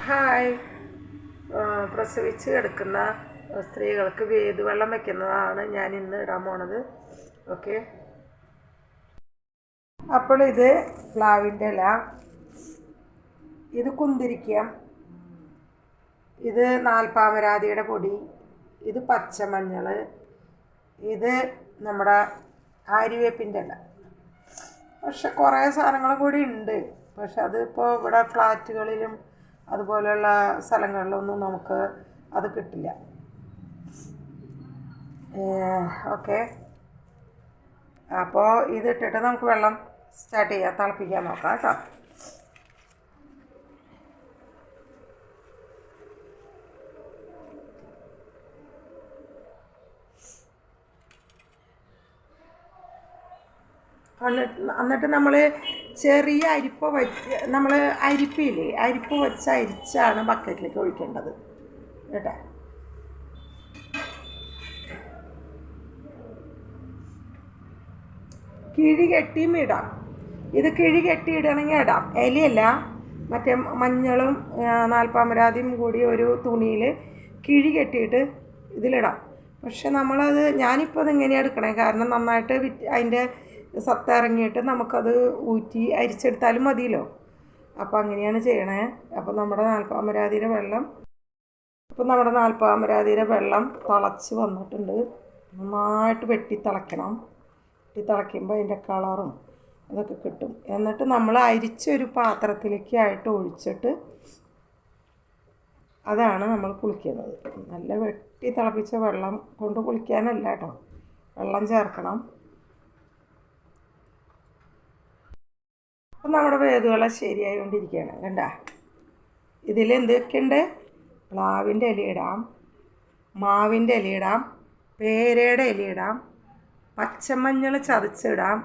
Hi. പ്രസവിച്ച് കിടക്കുന്ന സ്ത്രീകൾക്ക് വേദുവെള്ളം വയ്ക്കുന്നതാണ് ഞാൻ ഇന്ന് ഇടാൻ പോണത്. ഓക്കെ, അപ്പോൾ ഇത് പ്ലാവിൻ്റെ ഇല, ഇത് കുന്തിരിക്കം, ഇത് നാൽപ്പാമരാതിയുടെ പൊടി, ഇത് പച്ചമഞ്ഞൾ, ഇത് നമ്മുടെ ആര്യവേപ്പിൻ്റെ ഇല. പക്ഷെ കുറേ സാധനങ്ങൾ കൂടി ഉണ്ട്. പക്ഷെ അതിപ്പോൾ ഇവിടെ ഫ്ലാറ്റുകളിലും അതുപോലെയുള്ള സ്ഥലങ്ങളിലൊന്നും നമുക്ക് അത് കിട്ടില്ല. ഓക്കെ, അപ്പോൾ ഇതിട്ടിട്ട് നമുക്ക് വെള്ളം സ്റ്റാർട്ട് ചെയ്യാം, തിളപ്പിക്കാൻ നോക്കാം കേട്ടോ. എന്നിട്ട് നമ്മൾ ചെറിയ അരിപ്പ നമ്മൾ അരിപ്പില്ലേ, അരിപ്പ് വെച്ച് അരിച്ചാണ് ബക്കറ്റിലേക്ക് ഒഴിക്കേണ്ടത് കേട്ടോ. കിഴി കെട്ടിയും ഇടാം. ഇത് കിഴി കെട്ടി ഇടണമെങ്കിൽ ഇടാം. ഇലയല്ല, മറ്റേ മഞ്ഞളും നാൽപ്പാമരാതിയും കൂടി ഒരു തുണിയിൽ കിഴി കെട്ടിയിട്ട് ഇതിലിടാം. പക്ഷെ നമ്മളത് ഞാനിപ്പോൾ അതെങ്ങനെയാണ് എടുക്കണേ, കാരണം നന്നായിട്ട് അതിൻ്റെ സത്ത ഇറങ്ങിയിട്ട് നമുക്കത് ഊറ്റി അരിച്ചെടുത്താലും മതിയല്ലോ. അപ്പോൾ അങ്ങനെയാണ് ചെയ്യണേ. അപ്പോൾ നമ്മുടെ നാൽപ്പാമരാതിയുടെ വെള്ളം തിളച്ച് വന്നിട്ടുണ്ട്. നന്നായിട്ട് വെട്ടി തിളയ്ക്കണം. വെട്ടി തിളയ്ക്കുമ്പോൾ അതിൻ്റെ കളറും ഇതൊക്കെ കിട്ടും. എന്നിട്ട് നമ്മൾ അരിച്ചൊരു പാത്രത്തിലേക്കായിട്ട് ഒഴിച്ചിട്ട് അതാണ് നമ്മൾ കുളിക്കുന്നത്. നല്ല വെട്ടി തിളപ്പിച്ച വെള്ളം കൊണ്ട് കുളിക്കാനല്ല കേട്ടോ, വെള്ളം ചേർക്കണം. അപ്പം നമ്മുടെ വേദുവെള്ളം ശരിയായിക്കൊണ്ടിരിക്കുകയാണ് കണ്ട. ഇതിൽ എന്തൊക്കെയുണ്ട്? പ്ലാവിൻ്റെ ഇലയിടാം, മാവിൻ്റെ ഇലയിടാം, പേരയുടെ ഇലയിടാം, പച്ചമഞ്ഞൾ ചതച്ചിടാം,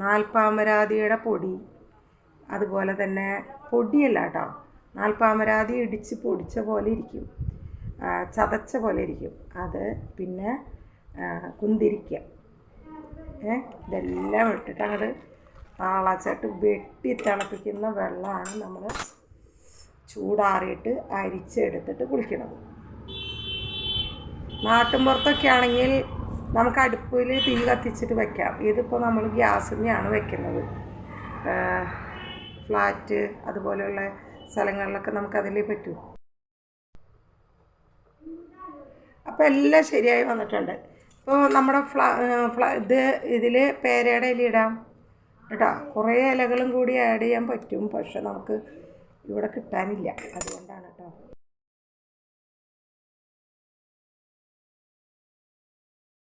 നാൽപ്പാമരാതിയുടെ പൊടി, അതുപോലെ തന്നെ പൊടിയല്ല കേട്ടോ, നാൽപ്പാമരാതി ഇടിച്ച് പൊടിച്ച പോലെ ഇരിക്കും, ചതച്ച പോലെ ഇരിക്കും അത്, പിന്നെ കുന്തിരിക്കം. ഇതെല്ലാം ഇട്ടിട്ട് അങ്ങോട്ട് താളച്ചിട്ട് വെട്ടി തിളപ്പിക്കുന്ന വെള്ളമാണ് നമ്മൾ ചൂടാറിയിട്ട് അരിച്ചെടുത്തിട്ട് കുളിക്കുന്നത്. നാട്ടിൻപുറത്തൊക്കെ ആണെങ്കിൽ നമുക്ക് അടുപ്പിൽ തീ കത്തിച്ചിട്ട് വെക്കാം. ഇതിപ്പോൾ നമ്മൾ ഗ്യാസിനെയാണ് വെക്കുന്നത്. ഫ്ലാറ്റ് അതുപോലെയുള്ള സ്ഥലങ്ങളിലൊക്കെ നമുക്കതിലേ പറ്റൂ. അപ്പോൾ എല്ലാം ശരിയായി വന്നിട്ടുണ്ട്. ഇപ്പോൾ നമ്മുടെ ഇതിൽ പേരയുടെ ഇല ഇടാം കേട്ടോ. കുറേ ഇലകളും കൂടി ആഡ് ചെയ്യാൻ പറ്റും, പക്ഷെ നമുക്ക് ഇവിടെ കിട്ടാനില്ല, അതുകൊണ്ടാണ് കേട്ടോ.